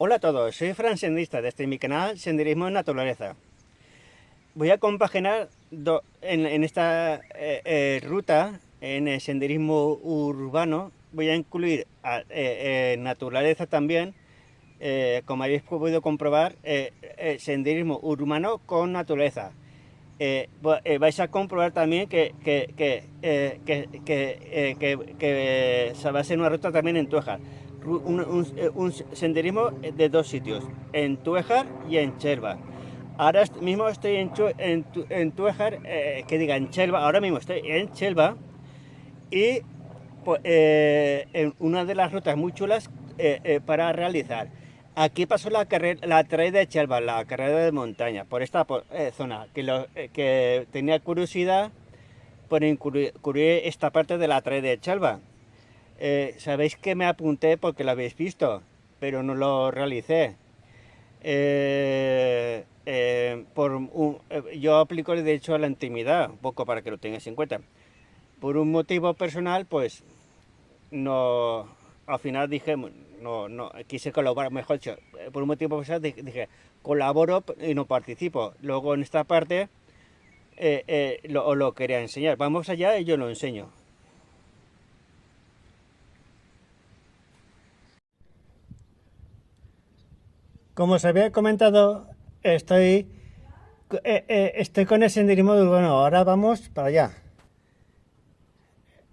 Hola a todos, soy Fran Senderista desde mi canal Senderismo en Naturaleza. Voy a compaginar en esta ruta, en el senderismo urbano, voy a incluir naturaleza también, como habéis podido comprobar, senderismo urbano con naturaleza. Vais a comprobar también que se va a hacer una ruta también en Túejar. Un senderismo de dos sitios, en Túejar y en Chelva. Ahora mismo estoy en Túejar, en Chelva, ahora mismo estoy en Chelva y en una de las rutas muy chulas para realizar. Aquí pasó la traída de Chelva, la carrera de montaña, por esta zona, que tenía curiosidad por incluir esta parte de la traída de Chelva. Sabéis que me apunté porque lo habéis visto, pero no lo realicé. Yo aplico el derecho a la intimidad, un poco para que lo tengáis en cuenta. Por un motivo personal, pues no, al final dije, no quise colaborar, mejor dicho, por un motivo personal dije, colaboro y no participo. Luego en esta parte os lo quería enseñar. Vamos allá y yo lo enseño. Como os había comentado, estoy con el senderismo urbano. Ahora vamos para allá.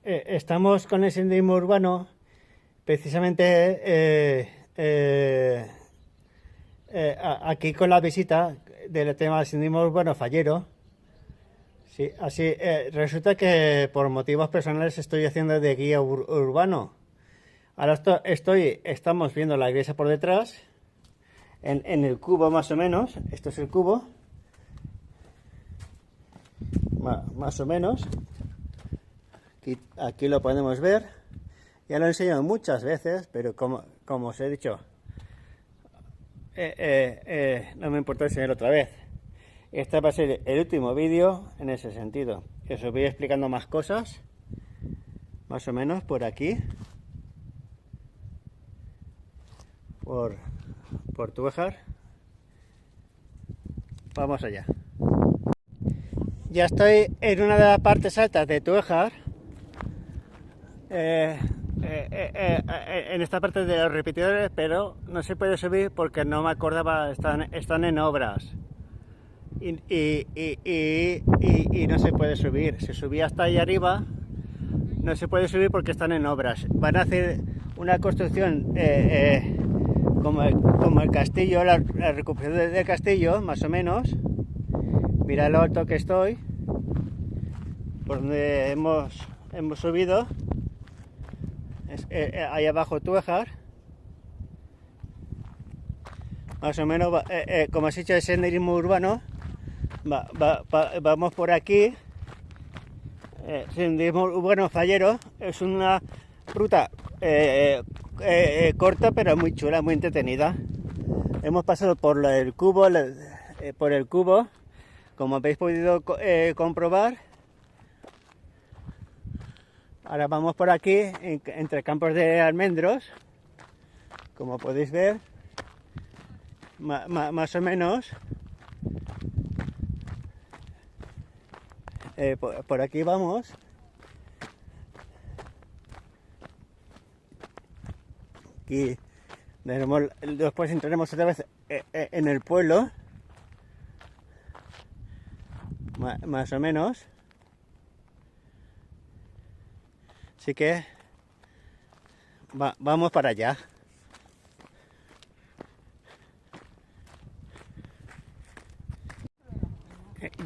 Estamos con el senderismo urbano, precisamente aquí con la visita del tema del senderismo urbano fallero. Sí, así resulta que por motivos personales estoy haciendo de guía urbano. Ahora estamos viendo la iglesia por detrás, en el cubo más o menos. Esto es el cubo, más o menos. Aquí lo podemos ver. Ya lo he enseñado muchas veces, pero como os he dicho, no me importa enseñar otra vez. Este va a ser el último vídeo en ese sentido. Os voy explicando más cosas, más o menos por aquí, por Túejar. Vamos allá. Ya estoy en una de las partes altas de Túejar. En esta parte de los repetidores, pero no se puede subir porque no me acordaba, están en obras y no se puede subir. Se subía hasta ahí arriba, no se puede subir porque están en obras. Van a hacer una construcción como el castillo, la recuperación del castillo, más o menos. Mira lo alto que estoy, por donde hemos subido. Ahí abajo Túejar, más o menos, como has dicho, el senderismo urbano. Vamos por aquí. Senderismo urbano fallero es una ruta corta pero muy chula, muy entretenida. Hemos pasado por el cubo, como habéis podido comprobar. Ahora vamos por aquí, entre campos de almendros, como podéis ver, más o menos. Por aquí vamos. Aquí después entraremos otra vez en el pueblo, más o menos. Así que vamos para allá.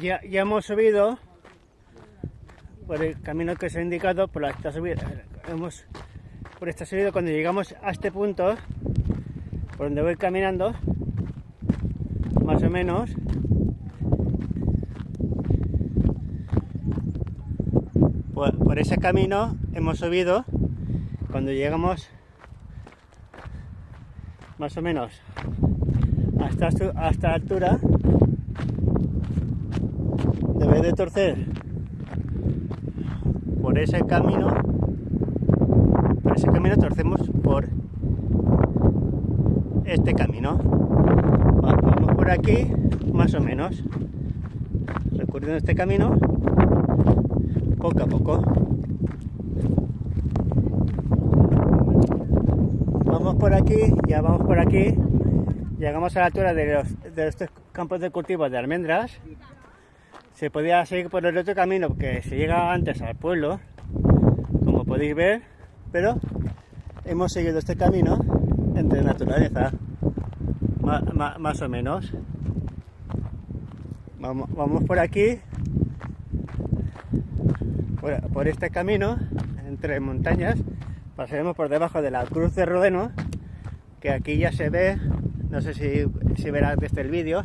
Ya hemos subido por el camino que os he indicado, por esta subida. Por esta subida, cuando llegamos a este punto, por donde voy caminando, más o menos, por ese camino hemos subido. Cuando llegamos más o menos hasta la altura, debe de torcer por ese camino. Por ese camino torcemos por este camino. Vamos por aquí, más o menos, recorriendo este camino, poco a poco. Vamos por aquí, ya vamos por aquí. Llegamos a la altura de estos campos de cultivo de almendras. Se podía seguir por el otro camino porque se llega antes al pueblo, como podéis ver, pero hemos seguido este camino entre naturaleza, más o menos. Vamos por aquí, por este camino entre montañas. Pasaremos por debajo de la Cruz de Rodeno, que aquí ya se ve. No sé si verás desde el vídeo.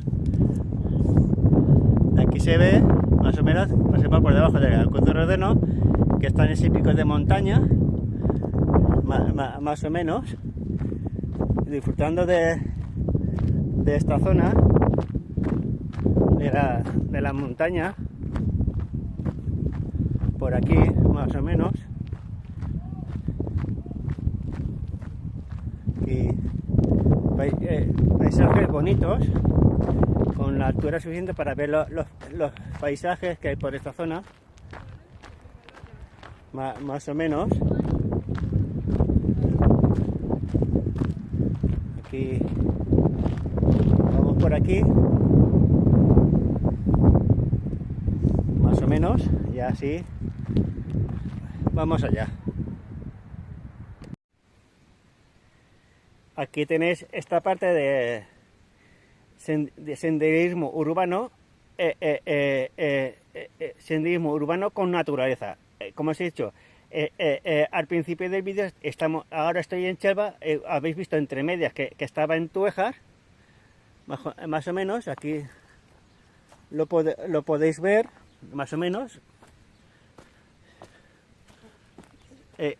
Aquí se ve, más o menos, pasemos por debajo de la Cruz de Rodeno, que están en ese pico de montaña, más o menos, disfrutando de esta zona, de la montaña, por aquí, más o menos. Y paisajes bonitos, con la altura suficiente para ver los paisajes que hay por esta zona, más o menos. Aquí vamos por aquí, más o menos, y así vamos allá. Aquí tenéis esta parte de senderismo urbano, senderismo urbano con naturaleza. Como os he dicho, al principio del vídeo, ahora estoy en Chelva. Habéis visto entre medias que estaba en Túejar, más o menos. Aquí lo podéis ver, más o menos.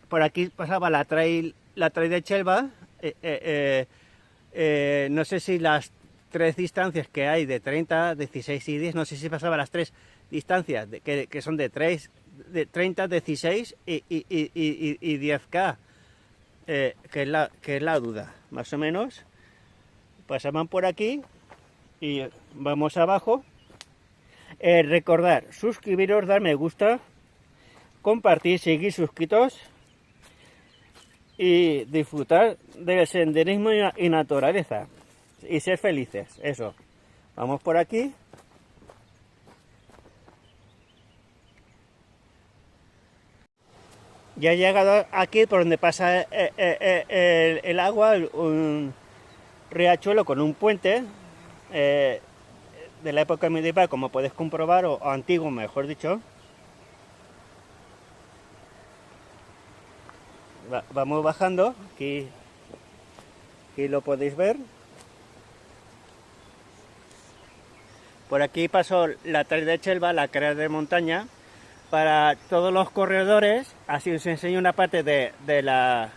Por aquí pasaba la trail de Chelva. No sé si las tres distancias que hay de 30, 16 y 10, no sé si pasaba las tres distancias que son de 30, 16 y 10K, que es la duda, más o menos. Pasaban por aquí y vamos abajo. Recordar, suscribiros, dar me gusta, compartir, seguir suscritos y disfrutar del senderismo y naturaleza y ser felices. Eso, vamos por aquí. Ya he llegado aquí por donde pasa el agua, un riachuelo con un puente de la época medieval, como podéis comprobar, o antiguo mejor dicho. Vamos bajando, aquí lo podéis ver. Por aquí pasó la trail de Chelva, la carrera de montaña, para todos los corredores. Así os enseño una parte de la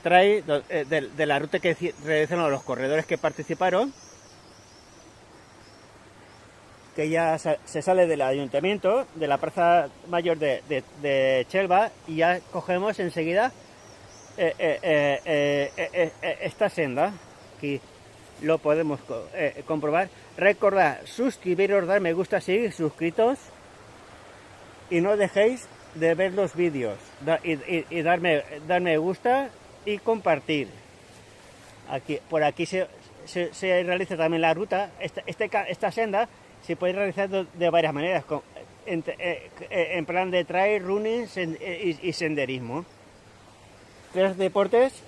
trail, de la ruta que realizaron los corredores que participaron. Que ya se sale del ayuntamiento, de la plaza mayor de Chelva, y ya cogemos enseguida esta senda. Aquí lo podemos comprobar. Recordad, suscribiros, dar me gusta, seguir suscritos, y no dejéis de ver los vídeos, y dar me gusta y compartir. Por aquí se realiza también la ruta. Esta senda se puede realizar de varias maneras, en plan de trail, running y senderismo. Tres deportes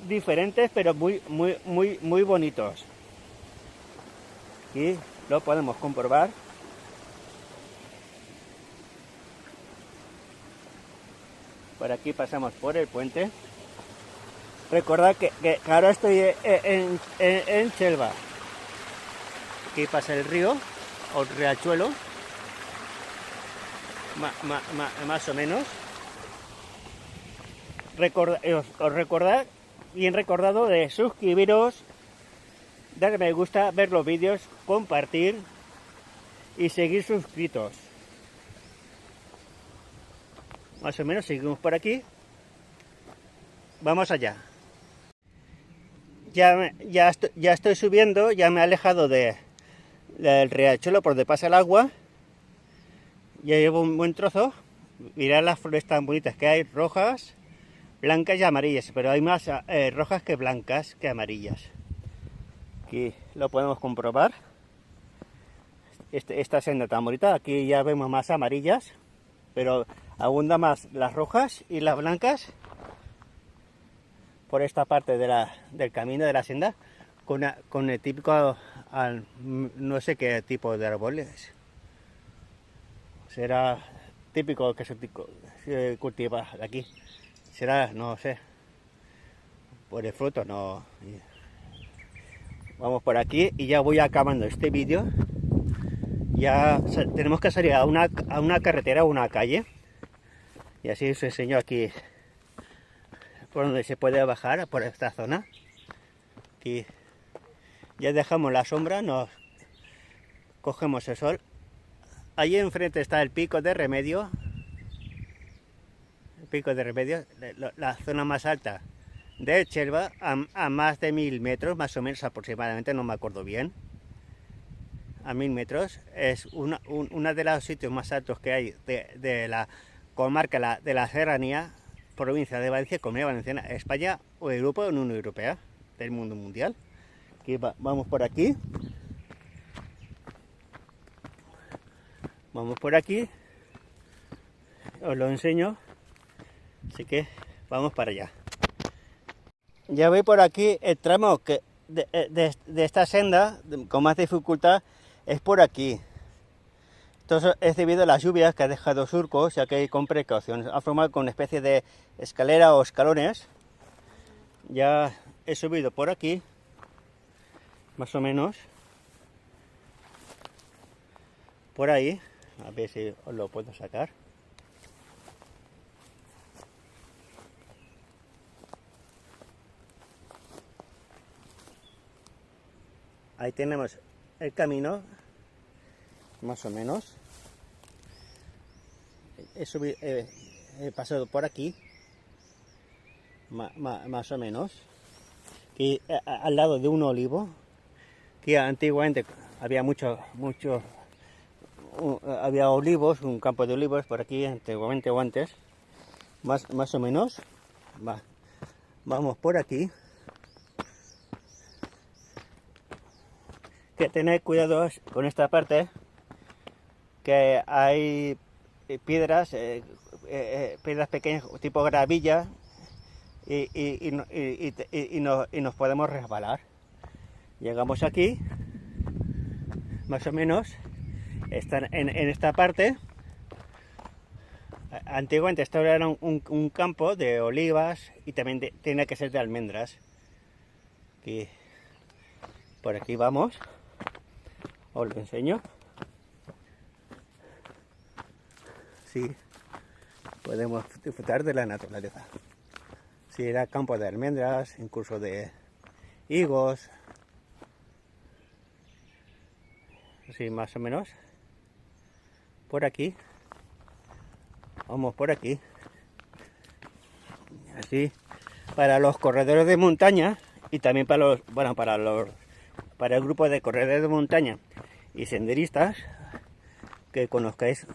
diferentes, pero muy bonitos. Aquí lo podemos comprobar. Por aquí pasamos por el puente. Recordad que ahora estoy en Chelva. Aquí pasa el río, o el riachuelo, más o menos. Os recordad, bien recordado, de suscribiros, dar me gusta, ver los vídeos, compartir y seguir suscritos. Más o menos seguimos por aquí. Vamos allá. ya estoy subiendo, ya me he alejado del riachuelo por donde pasa el agua. Ya llevo un buen trozo. Mirad las flores tan bonitas que hay, rojas, blancas y amarillas, pero hay más rojas que blancas que amarillas. Aquí lo podemos comprobar. Esta senda tan bonita, aquí ya vemos más amarillas, pero abunda más las rojas y las blancas por esta parte del camino de la senda, con el típico, no sé qué tipo de árboles. Será típico que se cultiva aquí. Será, no sé, por el fruto, no. Vamos por aquí y ya voy acabando este vídeo. Ya tenemos que salir a una carretera o una calle. Y así os enseño aquí por donde se puede bajar, por esta zona. Aquí ya dejamos la sombra, nos cogemos el sol. Allí enfrente está el Pico de Remedio. El Pico de Remedio, la zona más alta de Xelva, a más de 1000 metros, más o menos aproximadamente, no me acuerdo bien. A 1000 metros. Es uno de los sitios más altos que hay de la comarca de la Serranía, provincia de Valencia, Comunidad Valenciana, España o Europa, o Unión Europea, del mundo mundial. Aquí vamos por aquí. Vamos por aquí. Os lo enseño. Así que vamos para allá. Ya voy por aquí. El tramo que de esta senda con más dificultad es por aquí. Esto es debido a las lluvias que ha dejado surcos, ya que hay con precaución. Ha formado con una especie de escalera o escalones. Ya he subido por aquí, más o menos. Por ahí. A ver si os lo puedo sacar. Ahí tenemos el camino, más o menos. He pasado por aquí, más o menos. Aquí, al lado de un olivo, que antiguamente había había olivos, un campo de olivos por aquí antiguamente o antes, más o menos. Vamos por aquí. Que tener cuidado con esta parte, que hay piedras pequeñas tipo gravilla y nos podemos resbalar. Llegamos aquí, más o menos. Están en esta parte. Antiguamente esto era un campo de olivas y también tiene que ser de almendras. Aquí, por aquí vamos. Os lo enseño. Sí, podemos disfrutar de la naturaleza. Sí, era campo de almendras, incluso de higos. Sí, más o menos. Por aquí. Vamos por aquí. Así, para los corredores de montaña y también para para el grupo de corredores de montaña y senderistas, que conozcáis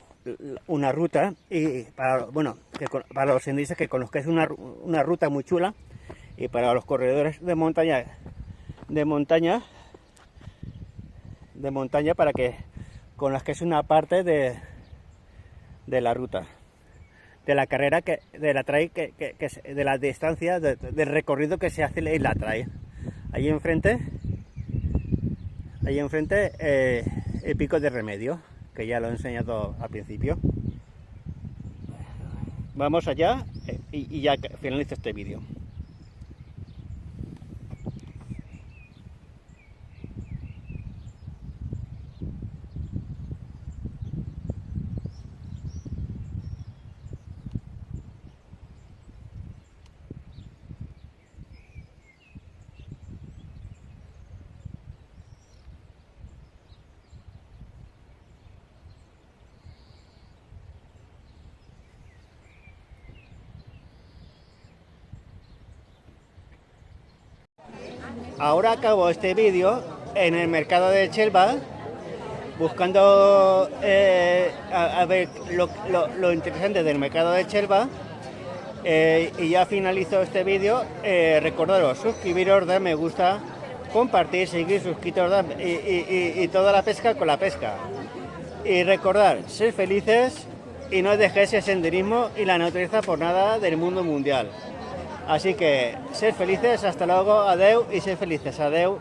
una ruta, y para los senderistas que conozcáis una ruta muy chula, y para los corredores de montaña para que conozcáis una parte de la ruta, de la carrera de la distancia del recorrido que se hace en la trail. Allí enfrente el Pico de Remedio, que ya lo he enseñado al principio. Vamos allá y ya finalizo este vídeo. ahora acabo este vídeo en el mercado de Chelva, buscando a ver lo interesante del mercado de Chelva, y ya finalizo este vídeo. Recordaros, suscribiros, dar me gusta, compartir, seguir, suscribiros y toda la pesca con la pesca. Y recordar, ser felices y no dejéis el senderismo y la naturaleza por nada del mundo mundial. Así que ser felices, hasta luego, adeu y ser felices, adeu.